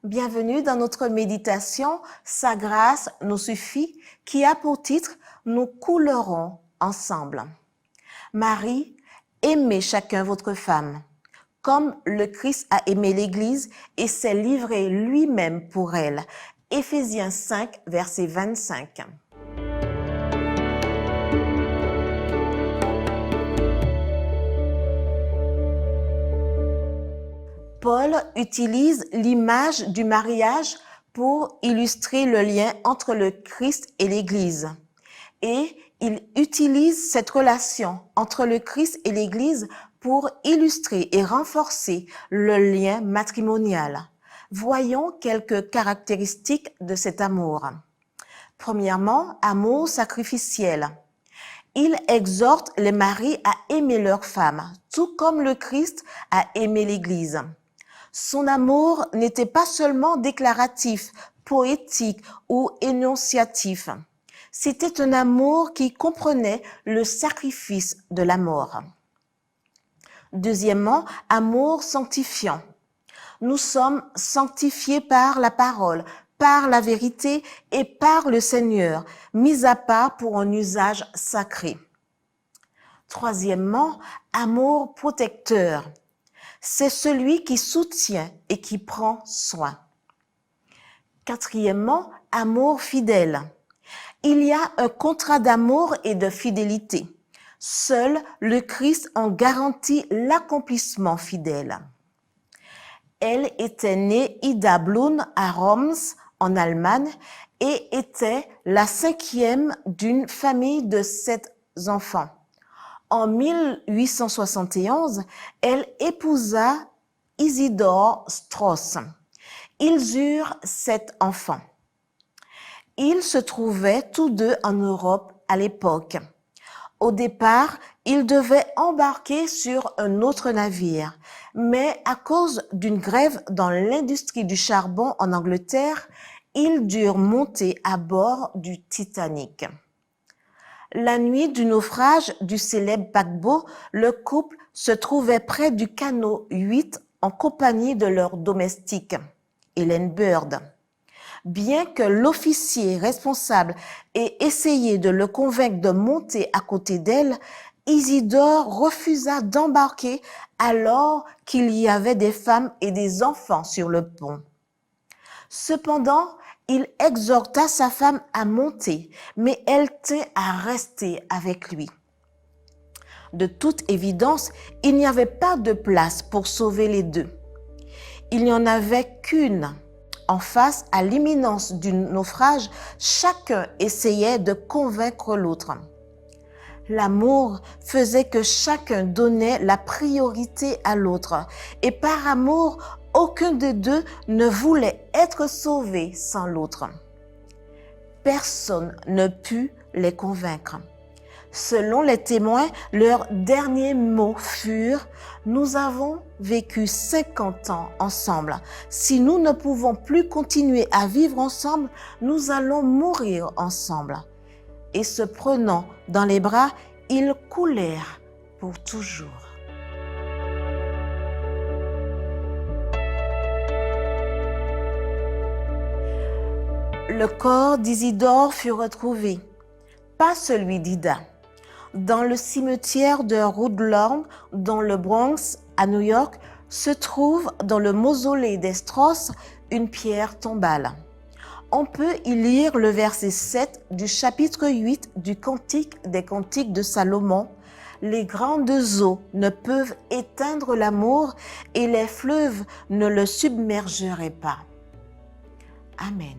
Bienvenue dans notre méditation « Sa grâce nous suffit » qui a pour titre « Nous coulerons ensemble ». Marie, aimez chacun votre femme, comme le Christ a aimé l'Église et s'est livré lui-même pour elle. Éphésiens 5, verset 25. Paul utilise l'image du mariage pour illustrer le lien entre le Christ et l'Église. Et il utilise cette relation entre le Christ et l'Église pour illustrer et renforcer le lien matrimonial. Voyons quelques caractéristiques de cet amour. Premièrement, amour sacrificiel. Il exhorte les maris à aimer leurs femmes, tout comme le Christ a aimé l'Église. Son amour n'était pas seulement déclaratif, poétique ou énonciatif. C'était un amour qui comprenait le sacrifice de la mort. Deuxièmement, amour sanctifiant. Nous sommes sanctifiés par la parole, par la vérité et par le Seigneur, mis à part pour un usage sacré. Troisièmement, amour protecteur. C'est celui qui soutient et qui prend soin. Quatrièmement, amour fidèle. Il y a un contrat d'amour et de fidélité. Seul le Christ en garantit l'accomplissement fidèle. Elle était née Ida Blum à Roms, en Allemagne, et était la 5e d'une famille de 7 enfants. En 1871, elle épousa Isidor Strauss. Ils eurent 7 enfants. Ils se trouvaient tous deux en Europe à l'époque. Au départ, ils devaient embarquer sur un autre navire, mais à cause d'une grève dans l'industrie du charbon en Angleterre, ils durent monter à bord du Titanic. La nuit du naufrage du célèbre paquebot, le couple se trouvait près du canot 8 en compagnie de leur domestique, Helen Bird. Bien que l'officier responsable ait essayé de le convaincre de monter à côté d'elle, Isidore refusa d'embarquer alors qu'il y avait des femmes et des enfants sur le pont. Cependant, il exhorta sa femme à monter, mais elle tint à rester avec lui. De toute évidence, il n'y avait pas de place pour sauver les deux. Il n'y en avait qu'une. En face à l'imminence du naufrage, chacun essayait de convaincre l'autre. L'amour faisait que chacun donnait la priorité à l'autre, et par amour, aucun des deux ne voulait être sauvé sans l'autre. Personne ne put les convaincre. Selon les témoins, leurs derniers mots furent « Nous avons vécu 50 ans ensemble. Si nous ne pouvons plus continuer à vivre ensemble, nous allons mourir ensemble. » Et se prenant dans les bras, ils coulèrent pour toujours. Le corps d'Isidore fut retrouvé, pas celui d'Ida, dans le cimetière de Woodlawn, dans le Bronx, à New York, se trouve dans le mausolée des Strauss une pierre tombale. On peut y lire le verset 7 du chapitre 8 du Cantique des Cantiques de Salomon. Les grandes eaux ne peuvent éteindre l'amour et les fleuves ne le submergeraient pas. Amen.